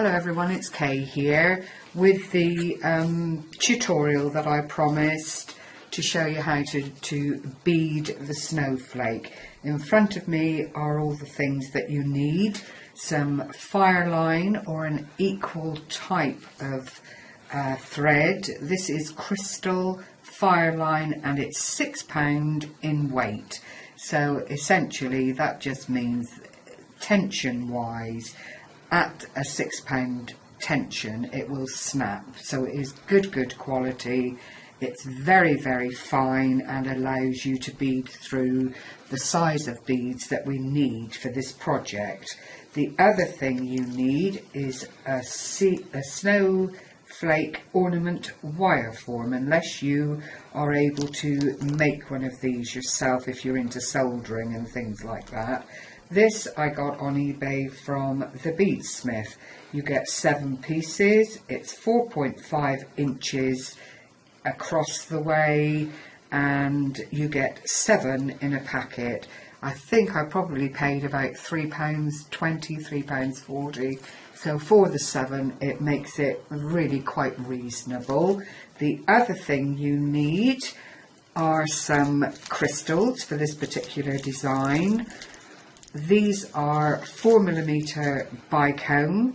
Hello everyone, it's Kay here with the tutorial that I promised to show you how to bead the snowflake. In front of me are all the things that you need: some Fireline or an equal type of thread. This is crystal Fireline and it's £6 in weight. So essentially that just means tension wise, at a £6 tension it will snap. So it is good quality. It's very fine and allows you to bead through the size of beads that we need for this project. The other thing you need is a snowflake ornament wire form, unless you are able to make one of these yourself if you're into soldering and things like that. This I got on eBay from the Beadsmith. You get 7 pieces. It's 4.5 inches across the way and you get 7 in a packet. I think I probably paid about £3.20, £3.40. So for the 7 it makes it really quite reasonable. The other thing you need are some crystals for this particular design. These are 4mm bicone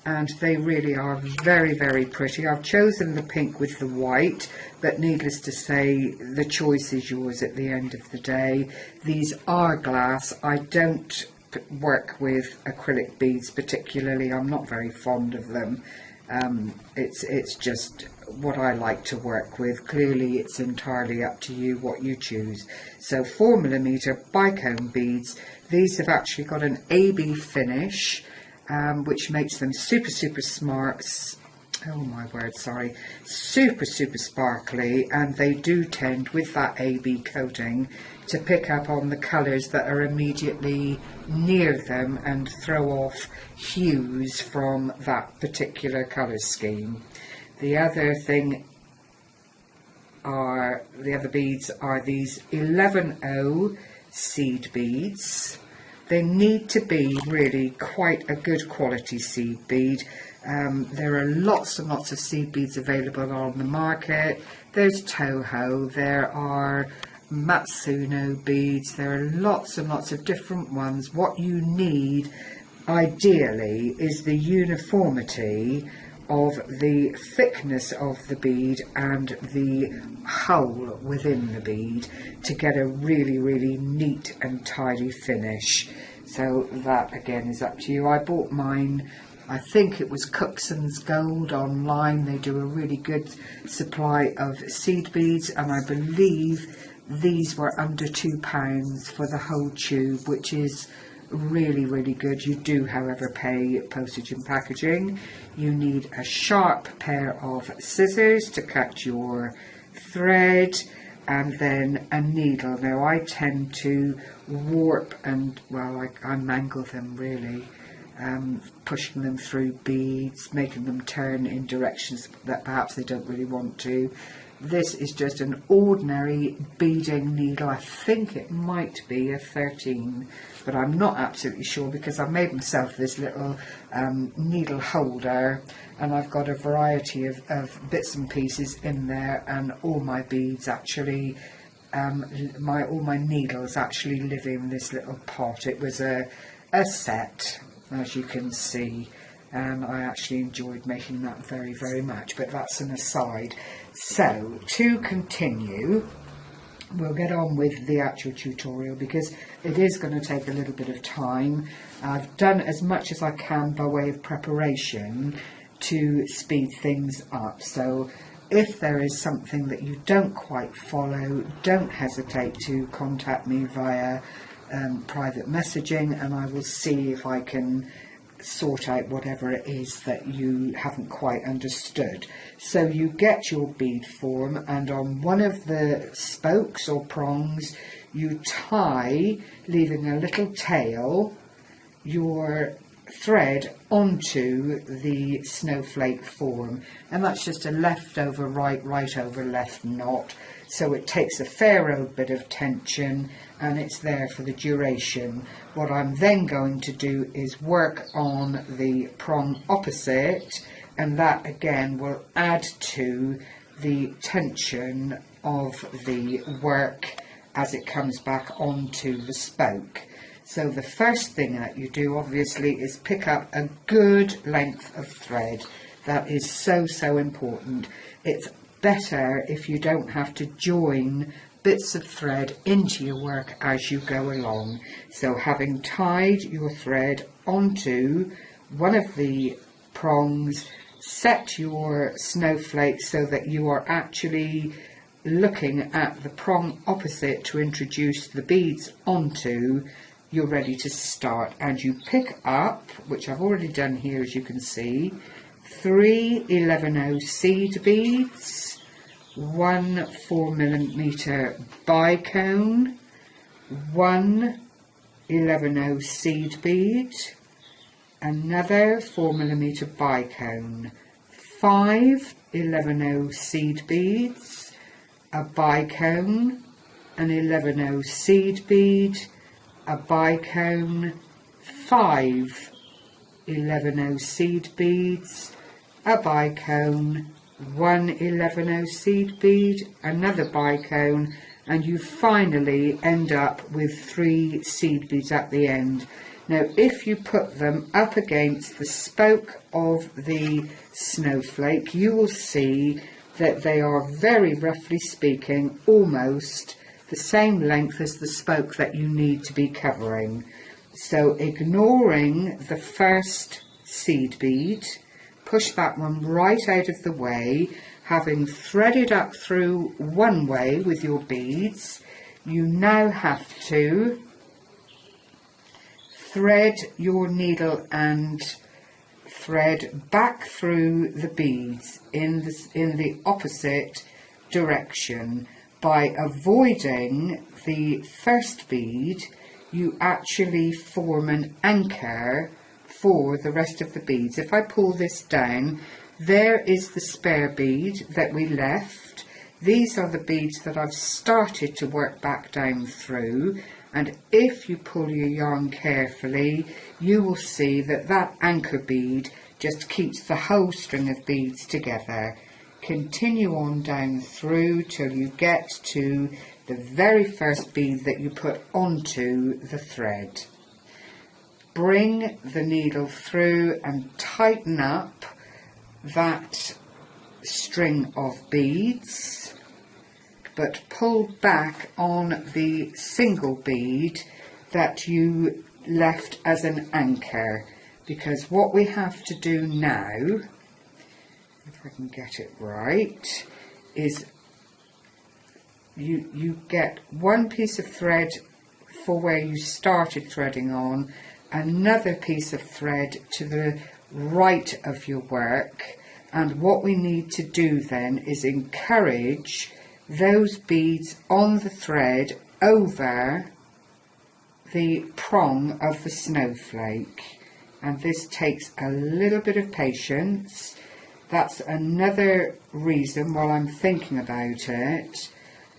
and they really are very pretty. I've chosen the pink with the white, but needless to say the choice is yours at the end of the day. These are glass. I don't work with acrylic beads particularly. I'm not very fond of them. It's just what I like to work with. Clearly it's entirely up to you what you choose. So 4mm bicone beads. These have actually got an AB finish, which makes them super smart. Oh my word, sorry. Super sparkly, and they do tend, with that AB coating, to pick up on the colours that are immediately near them and throw off hues from that particular colour scheme. The other beads are these 11O seed beads. They need to be really quite a good quality seed bead. There are lots and lots of seed beads available on the market. There's Toho, there are Matsuno beads, there are lots and lots of different ones. What you need ideally is the uniformity of the thickness of the bead and the hole within the bead to get a really neat and tidy finish. So that again is up to you. I bought mine, I think it was Cookson's Gold online. They do a really good supply of seed beads and I believe these were under £2 for the whole tube, which is really good. You do however pay postage and packaging. You need a sharp pair of scissors to cut your thread and then a needle. Now I tend to warp and, well, I mangle them really, pushing them through beads, making them turn in directions that perhaps they don't really want to. This is just an ordinary beading needle. I think it might be a 13, but I'm not absolutely sure because I've made myself this little needle holder and I've got a variety of bits and pieces in there, and all my beads actually, all my needles actually live in this little pot. It was a set, as you can see, and I actually enjoyed making that very much, but that's an aside. So to continue, we'll get on with the actual tutorial because it is going to take a little bit of time. I've done as much as I can by way of preparation to speed things up. So if there is something that you don't quite follow, don't hesitate to contact me via private messaging and I will see if I can sort out whatever it is that you haven't quite understood. So you get your bead form and on one of the spokes or prongs you tie, leaving a little tail, your thread onto the snowflake form, and that's just a leftover right, right over left knot, so it takes a fair old bit of tension and it's there for the duration. What I'm then going to do is work on the prong opposite, and that again will add to the tension of the work as it comes back onto the spoke. So the first thing that you do obviously is pick up a good length of thread. That is so important. It's better if you don't have to join bits of thread into your work as you go along. So having tied your thread onto one of the prongs, set your snowflake so that you are actually looking at the prong opposite to introduce the beads onto. You're ready to start, and you pick up, which I've already done here as you can see, 3 11/0 seed beads, 1 4mm bicone, 1 11/0 seed bead, another 4mm bicone, 5 11/0 seed beads, a bicone, an 11/0 seed bead, a bicone, 5 11/0 seed beads, a bicone, 1 11/0 seed bead, another bicone, and you finally end up with 3 seed beads at the end. Now if you put them up against the spoke of the snowflake, you will see that they are, very roughly speaking, almost the same length as the spoke that you need to be covering. So ignoring the first seed bead, push that one right out of the way. Having threaded up through one way with your beads, you now have to thread your needle and thread back through the beads in the opposite direction. By avoiding the first bead, you actually form an anchor for the rest of the beads. If I pull this down, there is the spare bead that we left. These are the beads that I've started to work back down through, and if you pull your yarn carefully, you will see that that anchor bead just keeps the whole string of beads together. Continue on down through till you get to the very first bead that you put onto the thread. Bring the needle through and tighten up that string of beads, but pull back on the single bead that you left as an anchor, because what we have to do now, if I can get it right, is you get one piece of thread for where you started threading on, another piece of thread to the right of your work, and what we need to do then is encourage those beads on the thread over the prong of the snowflake, and this takes a little bit of patience. That's another reason, while I'm thinking about it,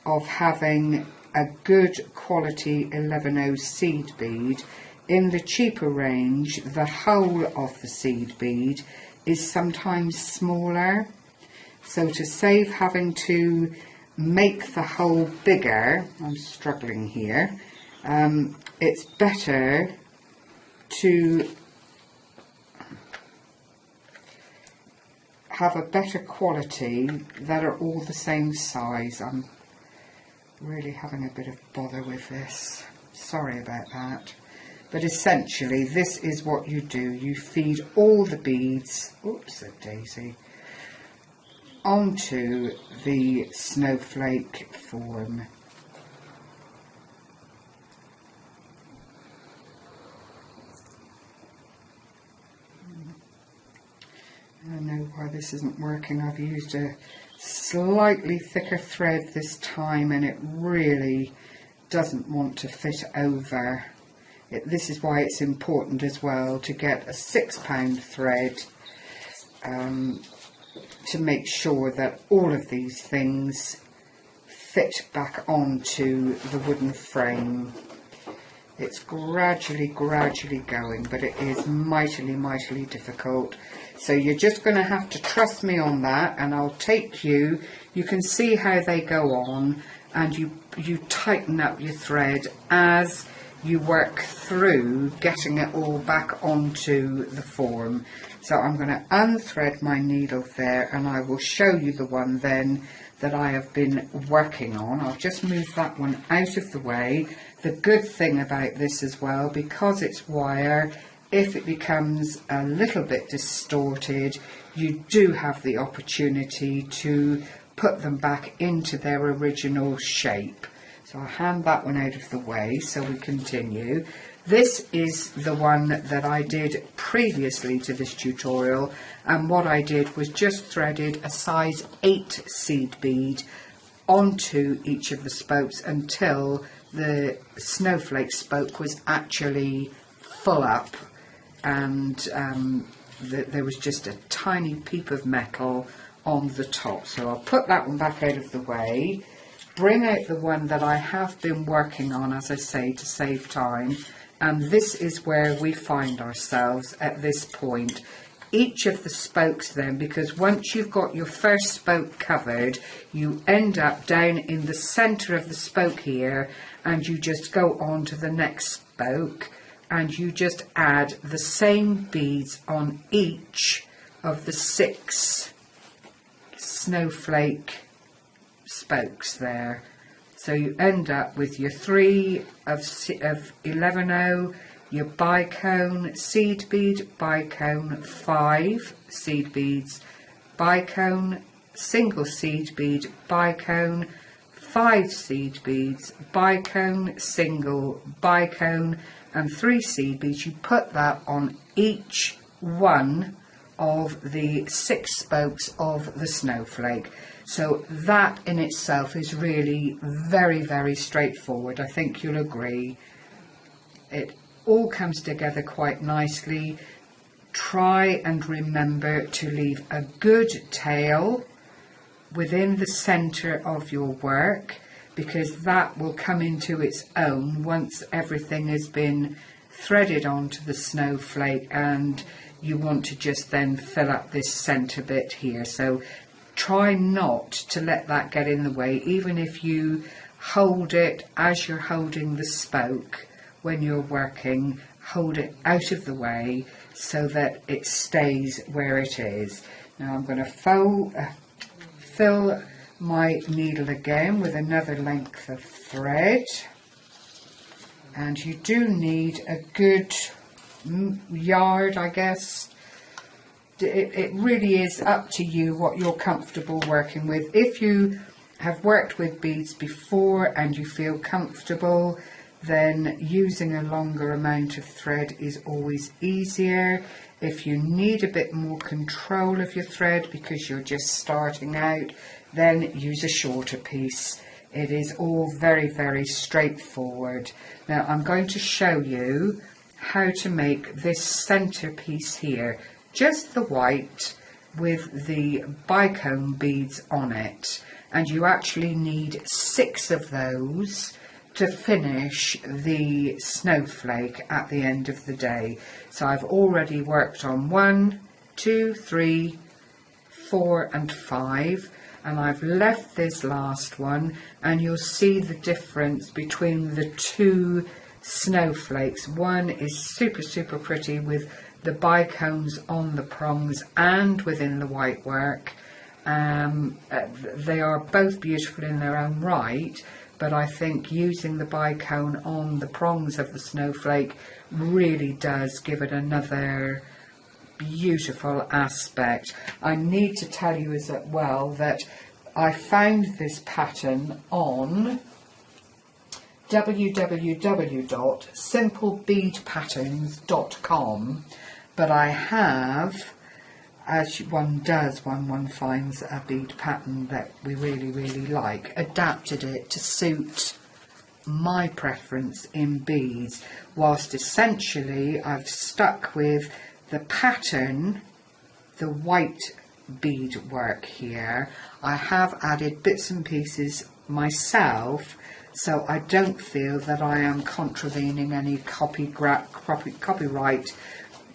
of having a good quality 11/0 seed bead. In the cheaper range, the whole of the seed bead is sometimes smaller, so to save having to make the hole bigger, I'm struggling here, it's better to have a better quality that are all the same size. I'm really having a bit of bother with this, sorry about that. But essentially this is what you do. You feed all the beads, oops a daisy, onto the snowflake form. I don't know why this isn't working. I've used a slightly thicker thread this time and it really doesn't want to fit over. This is why it's important as well to get a £6 thread to make sure that all of these things fit back onto the wooden frame. It's gradually going, but it is mightily difficult. So you're just going to have to trust me on that, and I'll take you. You can see how they go on, and you tighten up your thread as you work through getting it all back onto the form. So I'm going to unthread my needle there, and I will show you the one then that I have been working on. I'll just move that one out of the way. The good thing about this as well, because it's wire, if it becomes a little bit distorted, you do have the opportunity to put them back into their original shape. So I'll hand that one out of the way so we continue. This is the one that I did previously to this tutorial, and what I did was just threaded a size 8 seed bead onto each of the spokes until the snowflake spoke was actually full up, and there was just a tiny peep of metal on the top. So I'll put that one back out of the way, bring out the one that I have been working on, as I say, to save time. And this is where we find ourselves at this point. Each of the spokes then, because once you've got your first spoke covered, you end up down in the centre of the spoke here, and you just go on to the next spoke, and you just add the same beads on each of the 6 snowflake spokes there. So you end up with your 3 of 11O, your bicone, seed bead, bicone, 5 seed beads, bicone, single seed bead, bicone, 5 seed beads, bicone, single, bicone, and 3 seed beads. You put that on each one of the 6 spokes of the snowflake. So that in itself is really very straightforward. I think you'll agree. It all comes together quite nicely. Try and remember to leave a good tail within the centre of your work, because that will come into its own once everything has been threaded onto the snowflake, and you want to just then fill up this centre bit here. So try not to let that get in the way, even if you hold it as you're holding the spoke. When you're working, hold it out of the way so that it stays where it is. Now I'm going to fill my needle again with another length of thread, and you do need a good yard, I guess. It really is up to you what you're comfortable working with. If you have worked with beads before and you feel comfortable, then using a longer amount of thread is always easier. If you need a bit more control of your thread because you're just starting out, then use a shorter piece. It is all very straightforward. Now I'm going to show you how to make this centre piece here, just the white with the bicone beads on it, and you actually need 6 of those to finish the snowflake at the end of the day. So I've already worked on 1, 2, 3, 4 and 5, and I've left this last one, and you'll see the difference between the 2 snowflakes. One is super pretty with the bicones on the prongs and within the white work. They are both beautiful in their own right, but I think using the bicone on the prongs of the snowflake really does give it another beautiful aspect. I need to tell you as well that I found this pattern on www.simplebeadpatterns.com, but I have, as one does when one finds a bead pattern that we really like, adapted it to suit my preference in beads, whilst essentially I've stuck with the pattern, the white bead work here. I have added bits and pieces myself, so I don't feel that I am contravening any copyright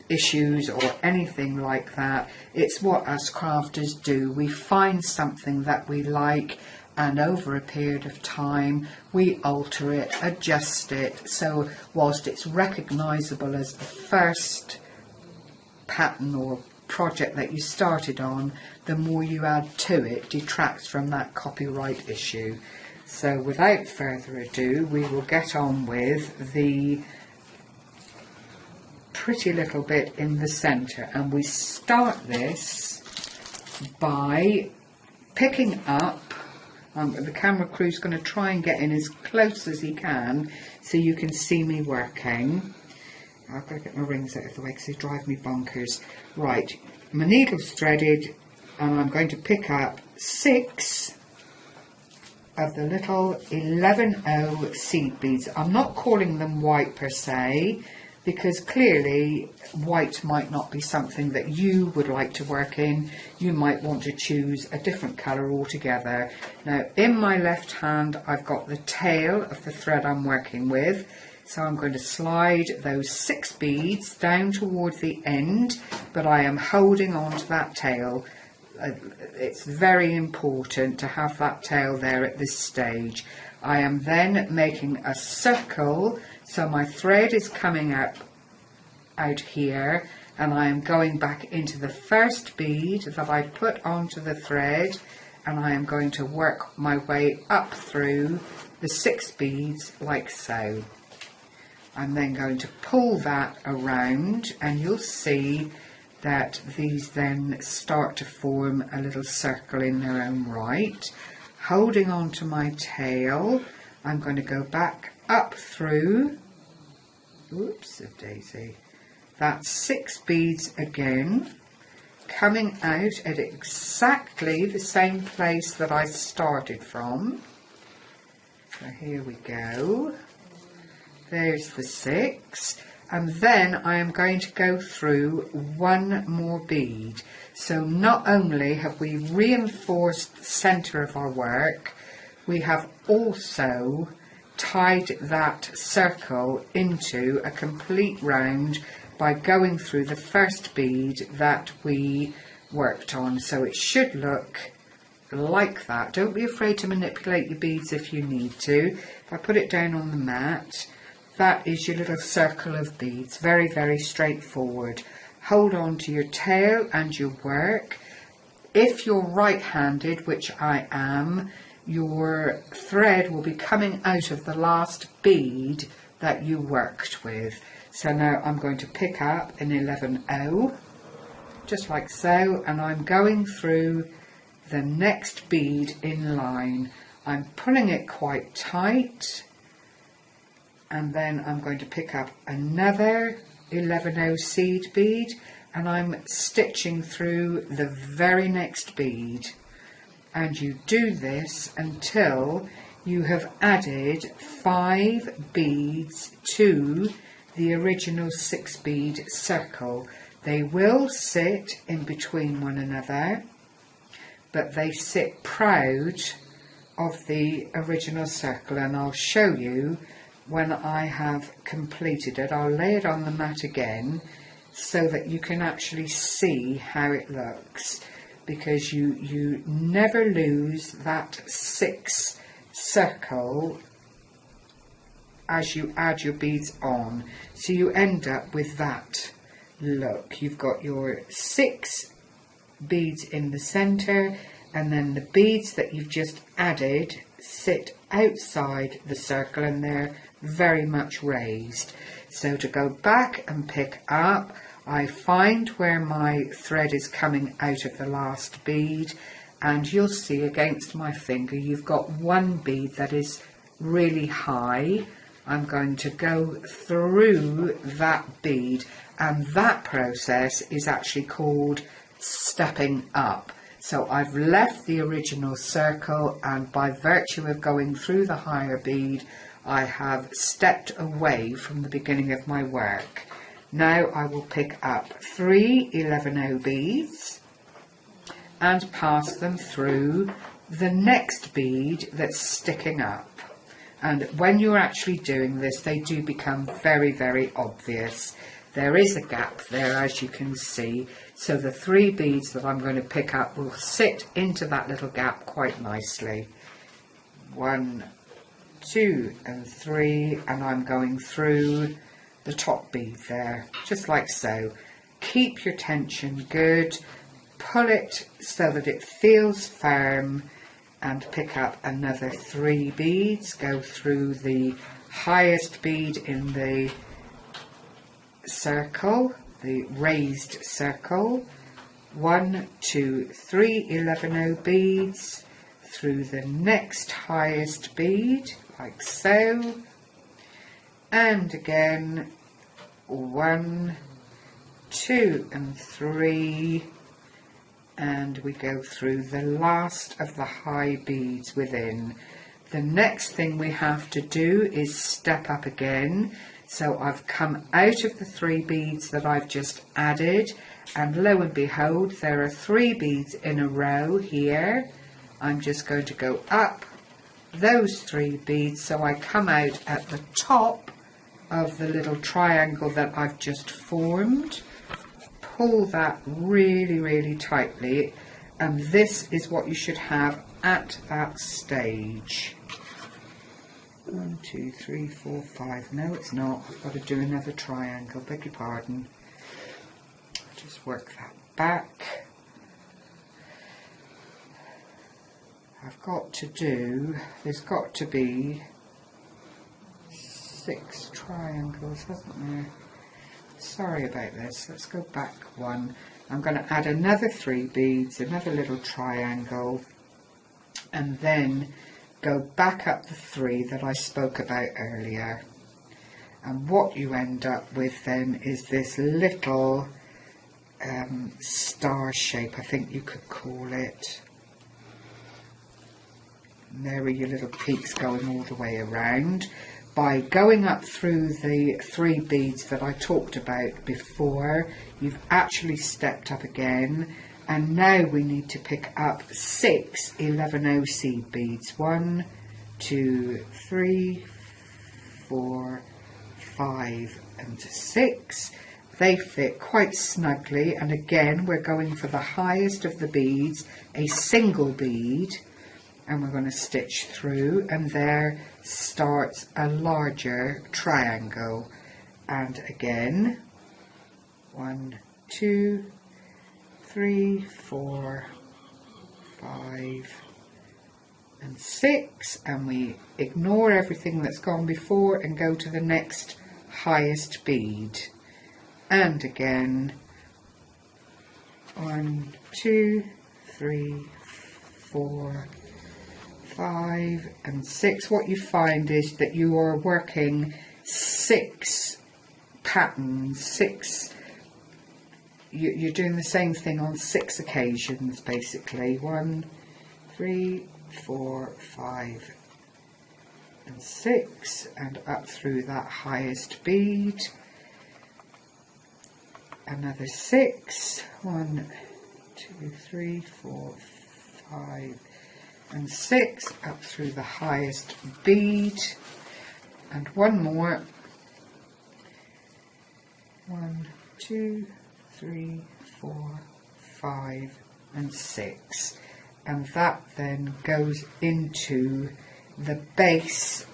issues or anything like that. It's what us crafters do. We find something that we like, and over a period of time we alter it, adjust it, so whilst it's recognisable as the first pattern or project that you started on, the more you add to it detracts from that copyright issue. So without further ado, we will get on with the pretty little bit in the centre, and we start this by picking up, the camera crew's going to try and get in as close as he can so you can see me working. I've got to get my rings out of the way because they drive me bonkers. Right, my needle's threaded, and I'm going to pick up 6 of the little 11O seed beads. I'm not calling them white per se, because clearly white might not be something that you would like to work in. You might want to choose a different colour altogether. Now in my left hand I've got the tail of the thread I'm working with, so I'm going to slide those 6 beads down towards the end, but I am holding on to that tail. It's very important to have that tail there at this stage. I am then making a circle, so my thread is coming out here, and I am going back into the first bead that I put onto the thread, and I am going to work my way up through the 6 beads like so. I'm then going to pull that around, and you'll see that these then start to form a little circle in their own right. Holding on to my tail, I'm going to go back up through, oops, a daisy, that's 6 beads again, coming out at exactly the same place that I started from. So here we go, there's the 6, and then I am going to go through 1 more bead. So not only have we reinforced the centre of our work, we have also tied that circle into a complete round by going through the first bead that we worked on. So it should look like that. Don't be afraid to manipulate your beads if you need to. If I put it down on the mat, that is your little circle of beads. Very, very straightforward. Hold on to your tail and your work. If you're right-handed, which I am, your thread will be coming out of the last bead that you worked with. So now I'm going to pick up an 11O, just like so, and I'm going through the next bead in line. I'm pulling it quite tight, and then I'm going to pick up another 11O seed bead, and I'm stitching through the very next bead. And you do this until you have added 5 beads to the original 6 bead circle. They will sit in between one another, but they sit proud of the original circle, and I'll show you when I have completed it. I'll lay it on the mat again so that you can actually see how it looks, because you never lose that 6 circle as you add your beads on, so you end up with that look. You've got your 6 beads in the center, and then the beads that you've just added sit outside the circle, and they're very much raised. So to go back and pick up, I find where my thread is coming out of the last bead, and you'll see against my finger you've got 1 bead that is really high. I'm going to go through that bead, and that process is actually called stepping up. So I've left the original circle, and by virtue of going through the higher bead, I have stepped away from the beginning of my work. Now I will pick up 3 11/0 beads and pass them through the next bead that's sticking up. And when you're actually doing this, they do become very, very obvious. There is a gap there, as you can see, so the 3 beads that I'm going to pick up will sit into that little gap quite nicely. 1, 2 and 3, and I'm going through the top bead there, just like so. Keep your tension good, pull it so that it feels firm, and pick up another 3 beads. Go through the highest bead in the circle, the raised circle. 1, 2, 3 11/0 beads through the next highest bead, like so, and again 1, 2 and 3, and we go through the last of the high beads within. The next thing we have to do is step up again. So I've come out of the 3 beads that I've just added, and lo and behold, there are 3 beads in a row here. I'm just going to go up those 3 beads, so I come out at the top of the little triangle that I've just formed. Pull that really, really tightly, and this is what you should have at that stage. 1, 2, 3, 4, 5. No, it's not. I've got to do another triangle. Beg your pardon. Just work that back. I've got to do, there's got to be 6 triangles, hasn't there? Sorry about this. Let's go back 1. I'm going to add another 3 beads, another little triangle, and then go back up the 3 that I spoke about earlier. And what you end up with then is this little star shape, I think you could call it. And there are your little peaks going all the way around. By going up through the 3 beads that I talked about before, you've actually stepped up again, and now we need to pick up 6 11/0 seed beads. 1, 2, 3, 4, 5 and 6. They fit quite snugly, and again we're going for the highest of the beads, a single bead, and we're going to stitch through, and there starts a larger triangle. And again 1, 2, 3, 4, 5 and 6, and we ignore everything that's gone before and go to the next highest bead. And again 1, 2, 3, 4, 5 and 6. What you find is that you are working 6 patterns, 6, you're doing the same thing on 6 occasions basically. 1, 3, 4, 5 and 6, and up through that highest bead, another 6, 1, 2, 3, 4, 5 and 6, up through the highest bead, and one more, 1, 2, 3, 4, 5 and 6, and that then goes into the base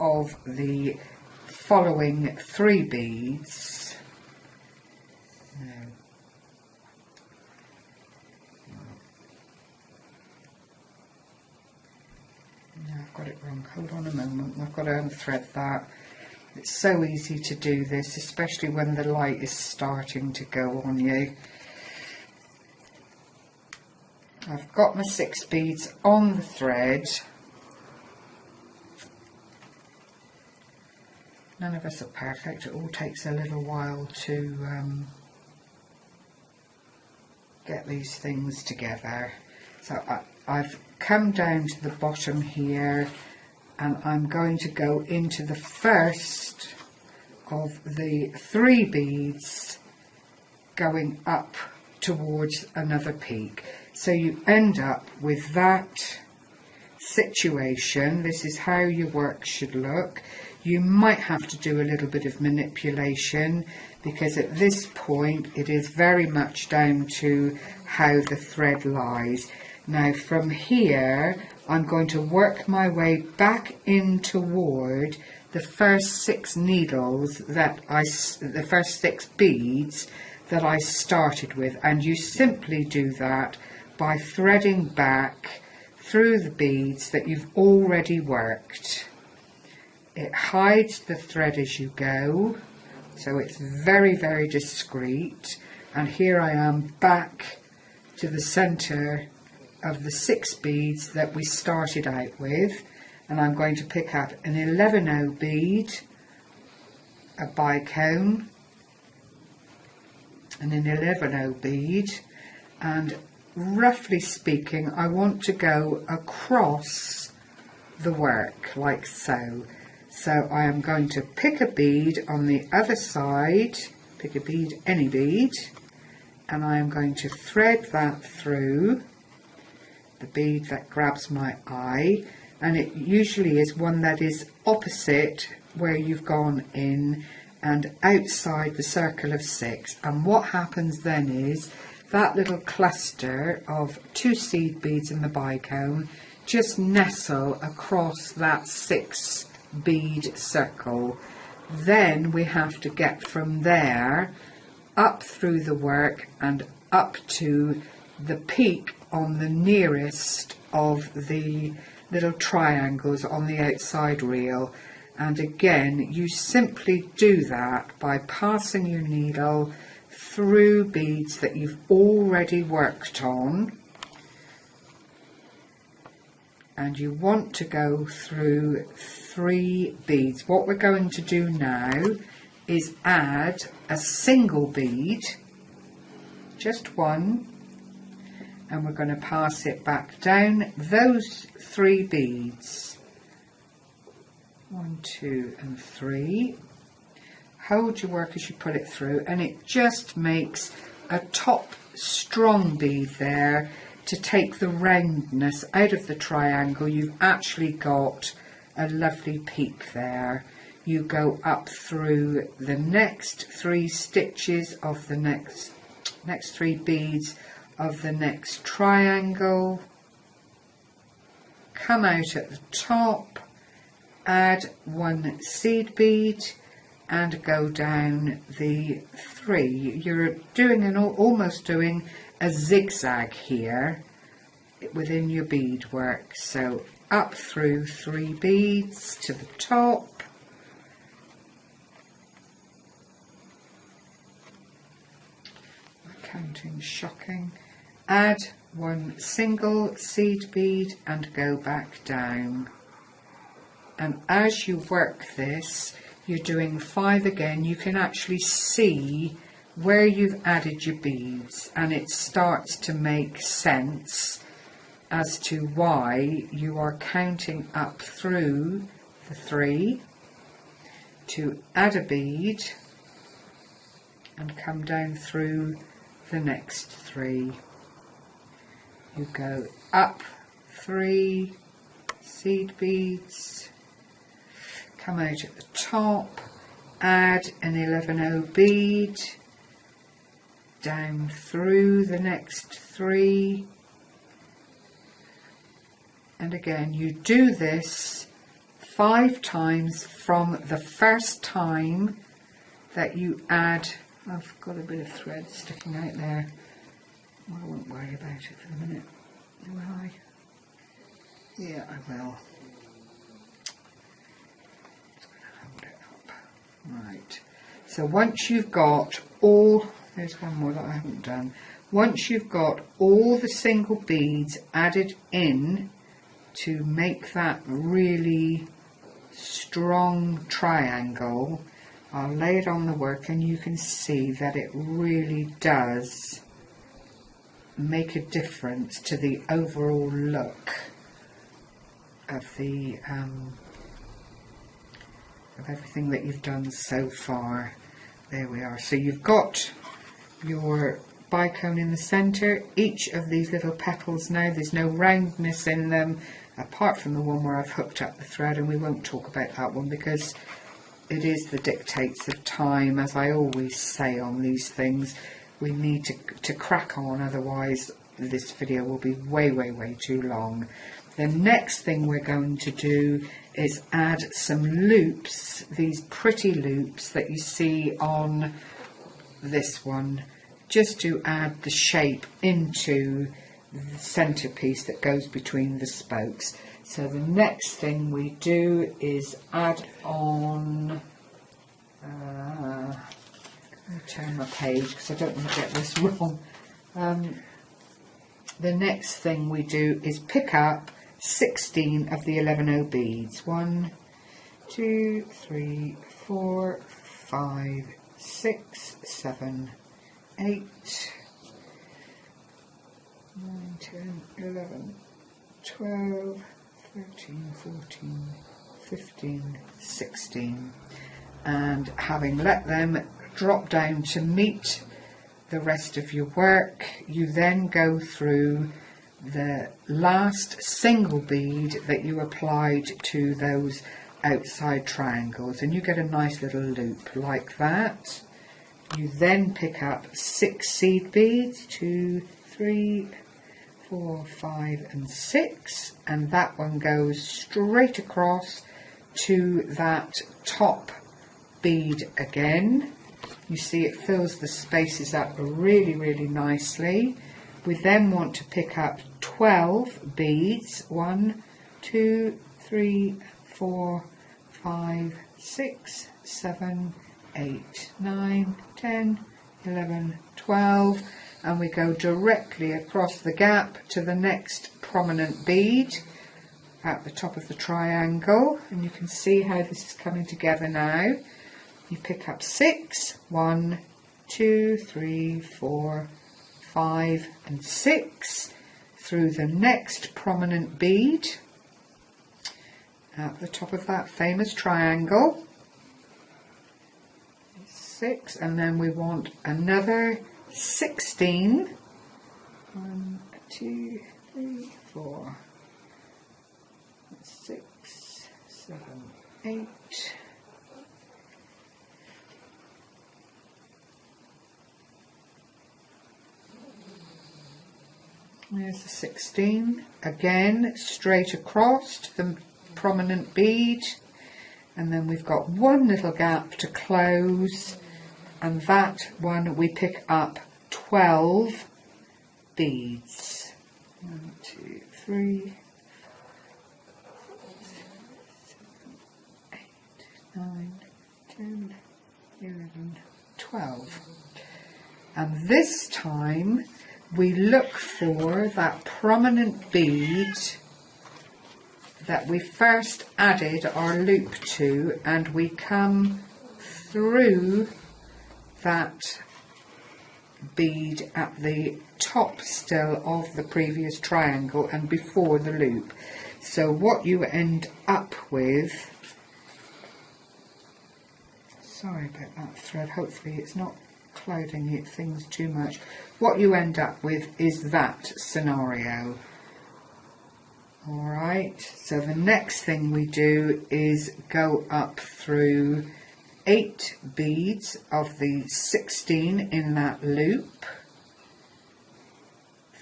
of the following 3 beads. No, I've got it wrong. Hold on a moment. I've got to unthread that. It's so easy to do this, especially when the light is starting to go on you. I've got my 6 beads on the thread. None of us are perfect. It all takes a little while to get these things together. So I've come down to the bottom here, and I'm going to go into the first of the 3 beads going up towards another peak. So you end up with that situation. This is how your work should look. You might have to do a little bit of manipulation because at this point it is very much down to how the thread lies. Now from here I'm going to work my way back in toward the first 6 needles that the first 6 beads that I started with, and you simply do that by threading back through the beads that you've already worked. It hides the thread as you go, so it's very, very discreet. And here I am back to the center of the 6 beads that we started out with, and I'm going to pick up an 11/0 bead, a bicone, and an 11/0 bead, and roughly speaking I want to go across the work like so. So I am going to pick a bead on the other side, pick a bead, any bead, and I am going to thread that through the bead that grabs my eye, and it usually is one that is opposite where you've gone in and outside the circle of 6. And what happens then is that little cluster of 2 seed beads in the bicone just nestle across that 6 bead circle. Then we have to get from there up through the work and up to the peak on the nearest of the little triangles on the outside reel. And again, you simply do that by passing your needle through beads that you've already worked on, and you want to go through 3 beads. What we're going to do now is add a single bead, just one, and we're going to pass it back down those 3 beads. 1, 2 and 3. Hold your work as you pull it through, and it just makes a top strong bead there to take the roundness out of the triangle. You've actually got a lovely peak there. You go up through the next 3 stitches of the next 3 beads of the next triangle, come out at the top, add 1 seed bead and go down the 3. You're doing almost doing a zigzag here within your bead work. So up through 3 beads to the top, my counting's shocking, add 1 single seed bead and go back down. And as you work this, you're doing 5 again. You can actually see where you've added your beads, and it starts to make sense as to why you are counting up through the 3 to add a bead and come down through the next 3. You go up 3 seed beads, come out at the top, add an 11/0 bead, down through the next 3, and again you do this 5 times from the first time that you add. I've got a bit of thread sticking out there. I won't worry about it for the minute, will I? Yeah, I will. Right, so once you've got all, there's one more that I haven't done. Once you've got all the single beads added in to make that really strong triangle, I'll lay it on the work and you can see that it really does make a difference to the overall look of the of everything that you've done so far. There we are. So you've got your bicone in the centre. Each of these little petals now, there's no roundness in them apart from the one where I've hooked up the thread, and we won't talk about that one because it is the dictates of time. As I always say on these things, we need to crack on, otherwise this video will be way too long. The next thing we're going to do is add some loops, these pretty loops that you see on this one, just to add the shape into the centerpiece that goes between the spokes. So the next thing we do is add on, let me turn my page because I don't want to get this wrong. The next thing we do is pick up 16 of the 11O beads. 1, 2, 3, 4, 5, 6, 7, 8, 9, 10, 11, 12, 13, 14, 15, 16. And having let them drop down to meet the rest of your work, you then go through the last single bead that you applied to those outside triangles, and you get a nice little loop like that. You then pick up 6 seed beads, 2, 3, 4, 5 and 6, and that one goes straight across to that top bead again. You see it fills the spaces up really nicely. We then want to pick up 12 beads, 1, 2, 3, 4, 5, 6, 7, 8, 9, 10, 11, 12, and we go directly across the gap to the next prominent bead at the top of the triangle, and you can see how this is coming together now. You pick up 6, 1, 2, 3, 4, 5 and 6 through the next prominent bead at the top of that famous triangle. 6, and then we want another 16. 1, 2, 3, 4, 6, 7, 8. There's the 16, again straight across to the prominent bead, and then we've got one little gap to close, and that one we pick up 12 beads. 1, 2, 3, 4, 7, 8, 9, 10, 11, 12. And this time we look for that prominent bead that we first added our loop to, and we come through that bead at the top still of the previous triangle and before the loop. So what you end up with, sorry about that thread, hopefully it's not clouding things too much. What you end up with is that scenario. Alright, so the next thing we do is go up through 8 beads of the 16 in that loop.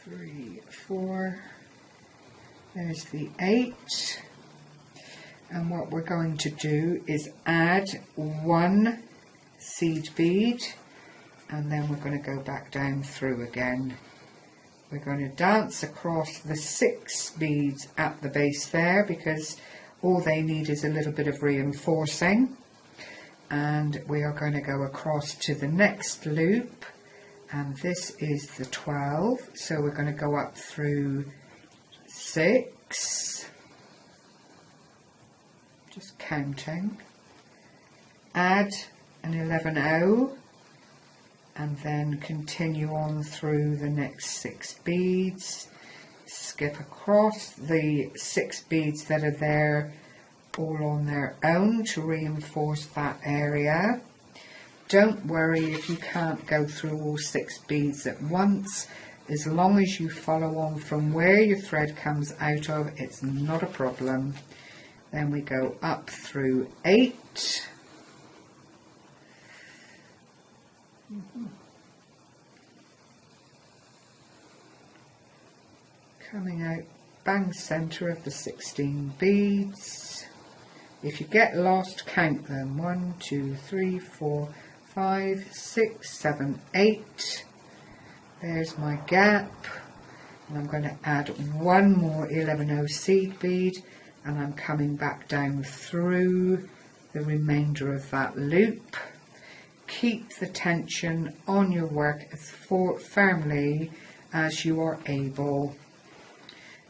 3, 4, there's the 8, and what we're going to do is add 1 seed bead, and then we're going to go back down through again. We're going to dance across the 6 beads at the base there because all they need is a little bit of reinforcing, and we are going to go across to the next loop, and this is the 12, so we're going to go up through 6, just counting, add an 11O, and then continue on through the next 6 beads, skip across the 6 beads that are there all on their own to reinforce that area. Don't worry if you can't go through all 6 beads at once. As long as you follow on from where your thread comes out of, it's not a problem. Then we go up through 8. Coming out bang centre of the 16 beads. If you get lost, count them. 1, 2, 3, 4, 5, 6, 7, 8. There's my gap, and I'm going to add one more 11/0 seed bead, and I'm coming back down through the remainder of that loop. Keep the tension on your work as firmly as you are able,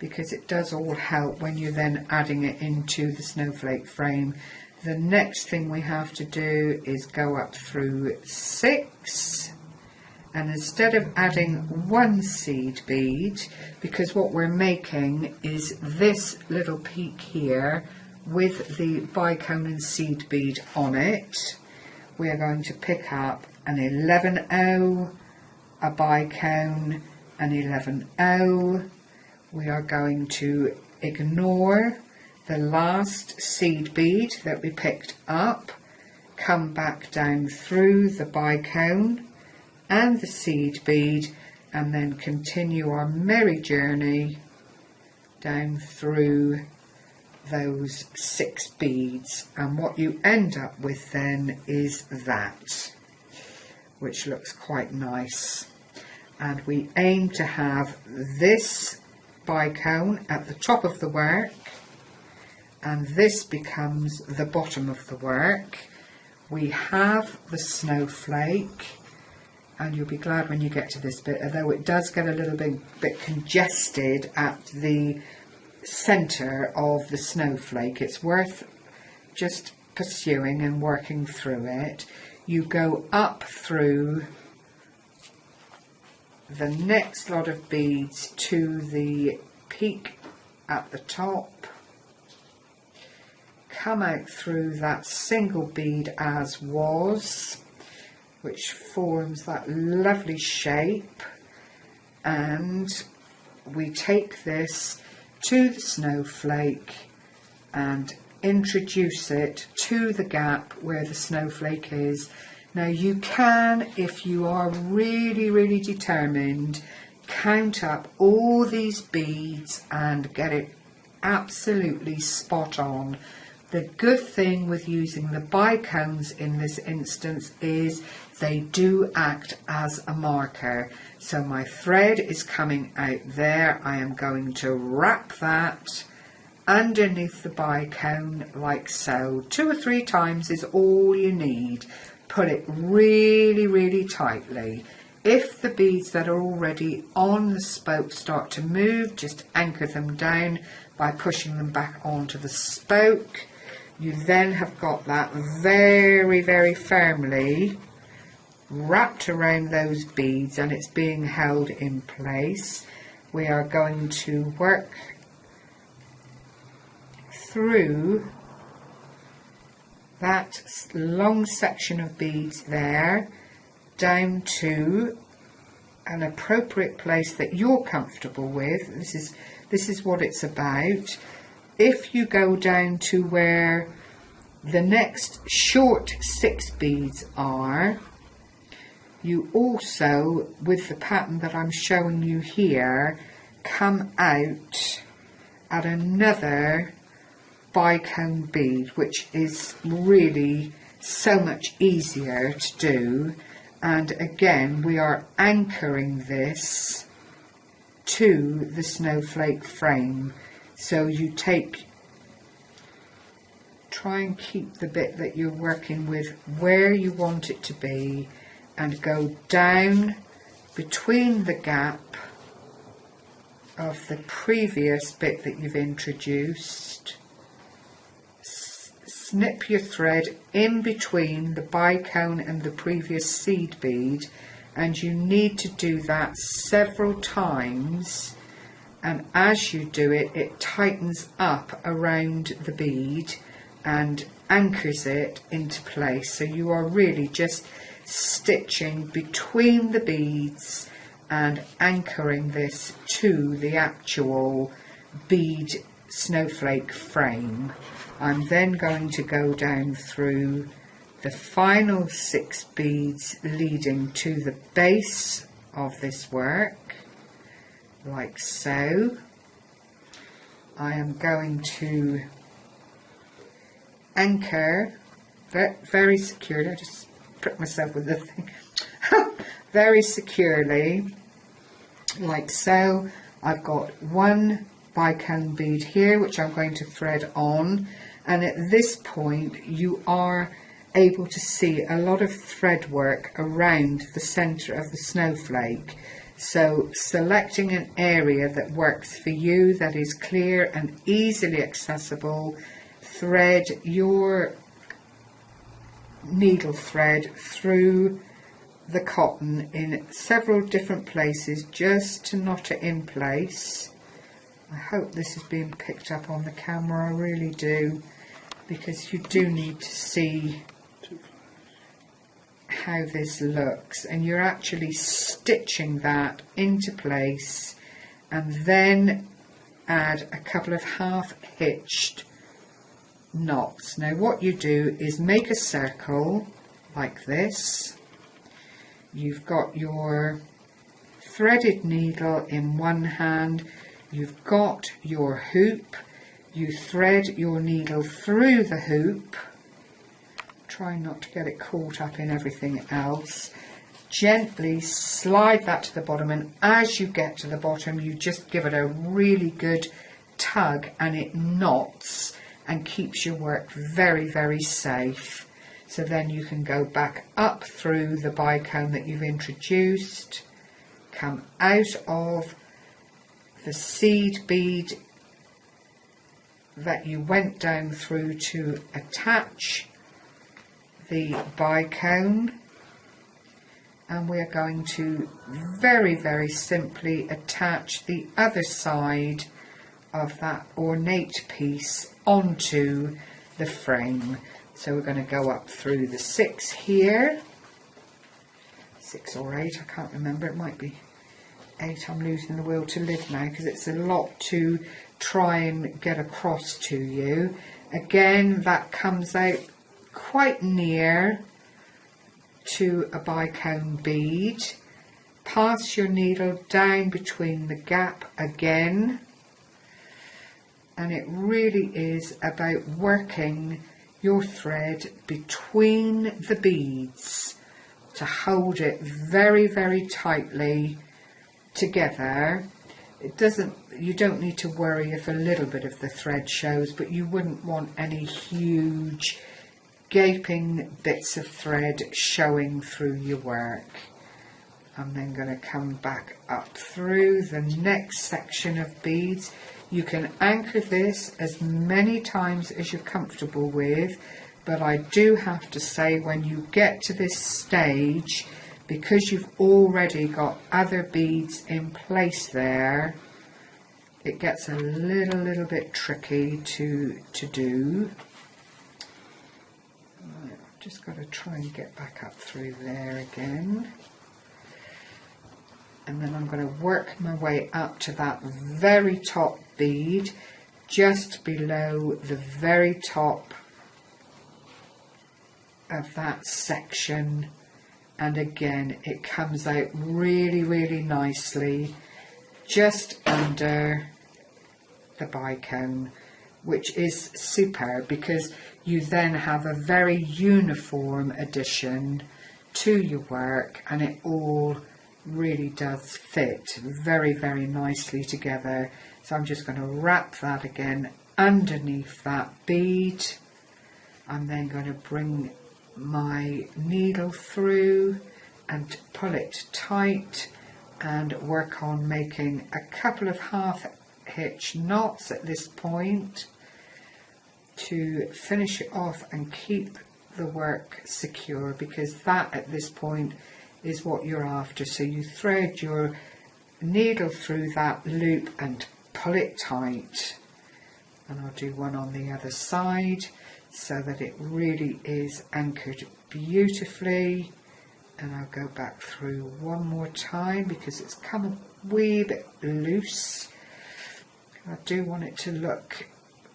because it does all help when you're then adding it into the snowflake frame. The next thing we have to do is go up through 6, and instead of adding 1 seed bead, because what we're making is this little peak here with the bicone and seed bead on it, we are going to pick up an 11/0, a bicone, an 11/0. We are going to ignore the last seed bead that we picked up, come back down through the bicone and the seed bead, and then continue our merry journey down through those 6 beads. And what you end up with then is that, which looks quite nice. And we aim to have this bicone at the top of the work, and this becomes the bottom of the work. We have the snowflake, and you'll be glad when you get to this bit, although it does get a little bit congested at the centre of the snowflake. It's worth just pursuing and working through it. You go up through the next lot of beads to the peak at the top, come out through that single bead as was, which forms that lovely shape, and we take this to the snowflake and introduce it to the gap where the snowflake is. Now you can, if you are really determined, count up all these beads and get it absolutely spot on. The good thing with using the bicones in this instance is they do act as a marker. So my thread is coming out there. I am going to wrap that underneath the bicone like so. 2 or 3 times is all you need. Pull it really tightly. If the beads that are already on the spoke start to move, just anchor them down by pushing them back onto the spoke. You then have got that very firmly wrapped around those beads, and it's being held in place. We are going to work through that long section of beads there down to an appropriate place that you're comfortable with. This is what it's about. If you go down to where the next short 6 beads are, you also, with the pattern that I'm showing you here, come out at another bicone bead, which is really so much easier to do. And again, we are anchoring this to the snowflake frame. So you try and keep the bit that you're working with where you want it to be, and go down between the gap of the previous bit that you've introduced. Snip your thread in between the bicone and the previous seed bead, and you need to do that several times, and as you do it, it tightens up around the bead, and anchors it into place. So you are really just stitching between the beads and anchoring this to the actual bead snowflake frame. I'm then going to go down through the final 6 beads leading to the base of this work, like so. I am going to anchor very securely. I just prick myself with the thing. Very securely, like so. I've got one bicone bead here which I'm going to thread on, and at this point you are able to see a lot of thread work around the center of the snowflake. So selecting an area that works for you, that is clear and easily accessible, thread your needle thread through the cotton in several different places just to knot it in place. I hope this is being picked up on the camera, I really do, because you do need to see how this looks, and you're actually stitching that into place and then add a couple of half hitched knots. Now what you do is make a circle like this. You've got your threaded needle in one hand, you've got your hoop, you thread your needle through the hoop, try not to get it caught up in everything else, gently slide that to the bottom, and as you get to the bottom you just give it a really good tug and it knots and keeps your work very, very safe. So then you can go back up through the bicone that you've introduced, come out of the seed bead that you went down through to attach the bicone, and we're going to very, very simply attach the other side of that ornate piece onto the frame. So we're going to go up through the 6 here, 6 or 8, I can't remember, it might be 8. I'm losing the will to live now because it's a lot to try and get across to you. Again, that comes out quite near to a bicone bead. Pass your needle down between the gap again, and it really is about working your thread between the beads to hold it very, very tightly together. You don't need to worry if a little bit of the thread shows, but you wouldn't want any huge gaping bits of thread showing through your work. I'm then going to come back up through the next section of beads. You can anchor this as many times as you're comfortable with, but I do have to say, when you get to this stage, because you've already got other beads in place there, it gets a little bit tricky to do. Right, I've just got to try and get back up through there again. And then I'm going to work my way up to that very top bead, just below the very top of that section, and again it comes out really, really nicely just under the bicone, which is superb because you then have a very uniform addition to your work, and it all really does fit very, very nicely together. So I'm just going to wrap that again underneath that bead. I'm then going to bring my needle through and pull it tight and work on making a couple of half hitch knots at this point to finish it off and keep the work secure, because that at this point is what you're after. So you thread your needle through that loop and pull it tight, and I'll do one on the other side. so that it really is anchored beautifully. And I'll go back through one more time because it's come a wee bit loose. I do want it to look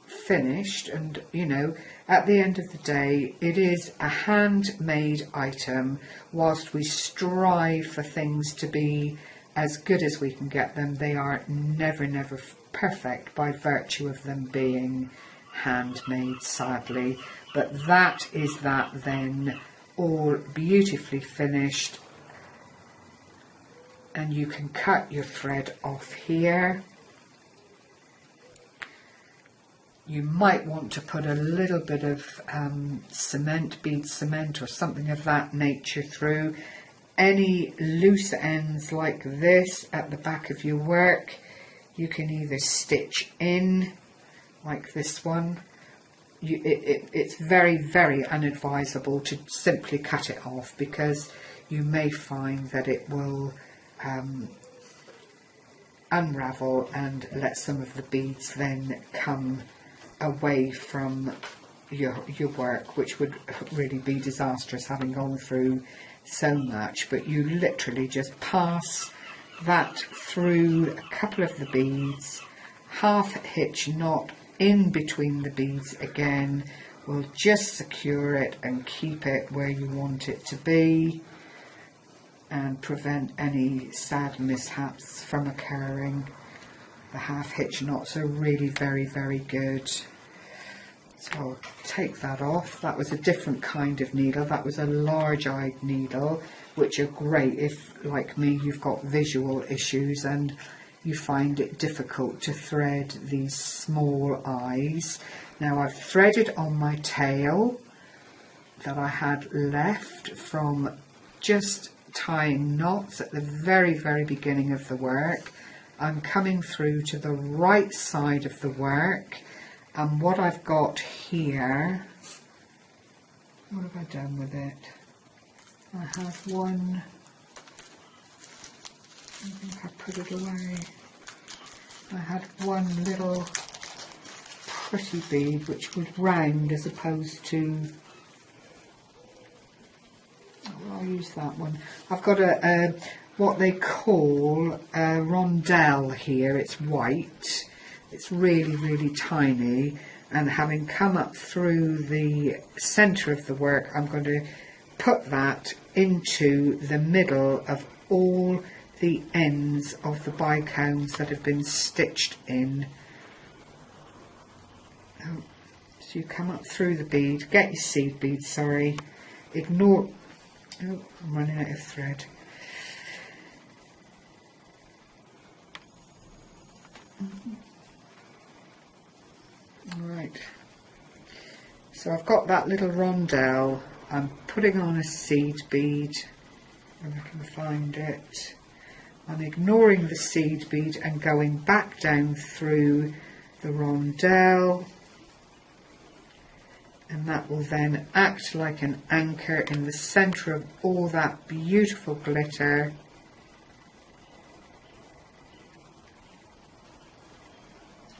finished, and you know, at the end of the day it is a handmade item. Whilst we strive for things to be as good as we can get them, they are never perfect by virtue of them being handmade, sadly. But that is that then, all beautifully finished, and you can cut your thread off here. You might want to put a little bit of cement, bead cement or something of that nature through. Any loose ends like this at the back of your work, you can either stitch in like this one. It's very unadvisable to simply cut it off, because you may find that it will unravel and let some of the beads then come away from your work, which would really be disastrous, having gone through so much. But you literally just pass that through a couple of the beads, half hitch knot in between the beads again will just secure it and keep it where you want it to be and prevent any sad mishaps from occurring. The half hitch knots are really very good. So I'll take that off. That was a different kind of needle. That was a large-eyed needle, which are great if, like me, you've got visual issues and you find it difficult to thread these small eyes. Now I've threaded on my tail that I had left from just tying knots at the very beginning of the work. I'm coming through to the right side of the work, and what I've got here, what have I done with it? I have one, I think I put it away. I had one little pretty bead which was round as opposed to, I'll use that one. I've got a what they call a rondelle here. It's white, it's really tiny, and having come up through the centre of the work, I'm going to put that into the middle of all the ends of the bicones that have been stitched in. Oh, so you come up through the bead, get your seed bead, sorry, ignore, oh, I'm running out of thread. Right, so I've got that little rondelle. I'm putting on a seed bead, if I can find it. I'm ignoring the seed bead and going back down through the rondelle, and that will then act like an anchor in the centre of all that beautiful glitter.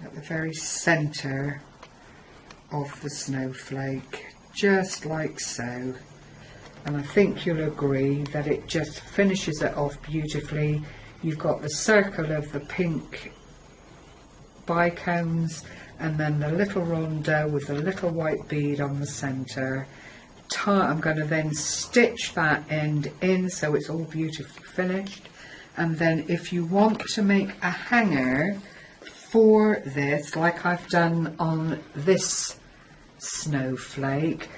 At the very centre of the snowflake, just like so. And I think you'll agree that it just finishes it off beautifully. You've got the circle of the pink bicones and then the little rondelle with the little white bead on the centre. I'm going to then stitch that end in so it's all beautifully finished. And then if you want to make a hanger for this, like I've done on this snowflake,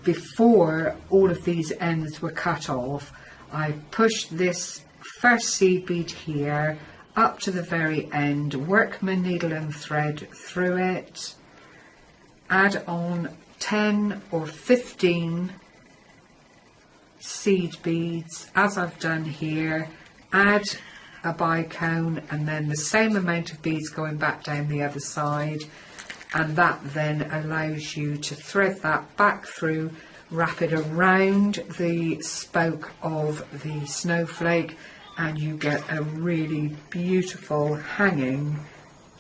before all of these ends were cut off, I pushed this first seed bead here up to the very end, work my needle and thread through it, add on 10 or 15 seed beads as I've done here, add a bicone and then the same amount of beads going back down the other side, and that then allows you to thread that back through, wrap it around the spoke of the snowflake, and you get a really beautiful hanging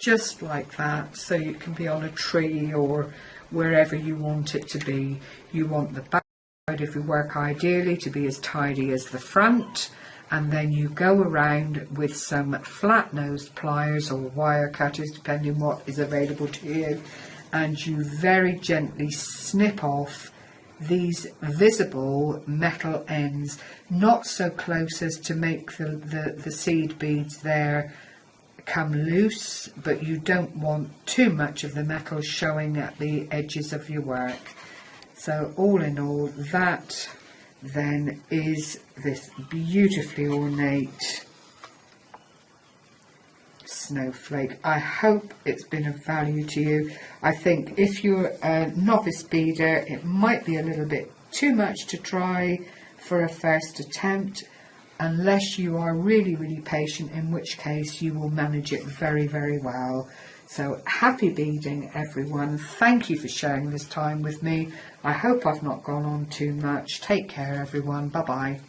just like that. So it can be on a tree or wherever you want it to be. You want the back side of your work ideally to be as tidy as the front, and then you go around with some flat nosed pliers or wire cutters, depending what is available to you, and you very gently snip off these visible metal ends, not so close as to make the seed beads there come loose, but you don't want too much of the metal showing at the edges of your work. So all in all, that then is this beautifully ornate snowflake. I hope it's been of value to you. I think if you're a novice beader, it might be a little bit too much to try for a first attempt, unless you are really, really patient, in which case you will manage it very, very well. So happy beading, everyone. Thank you for sharing this time with me. I hope I've not gone on too much. Take care, everyone. Bye-bye.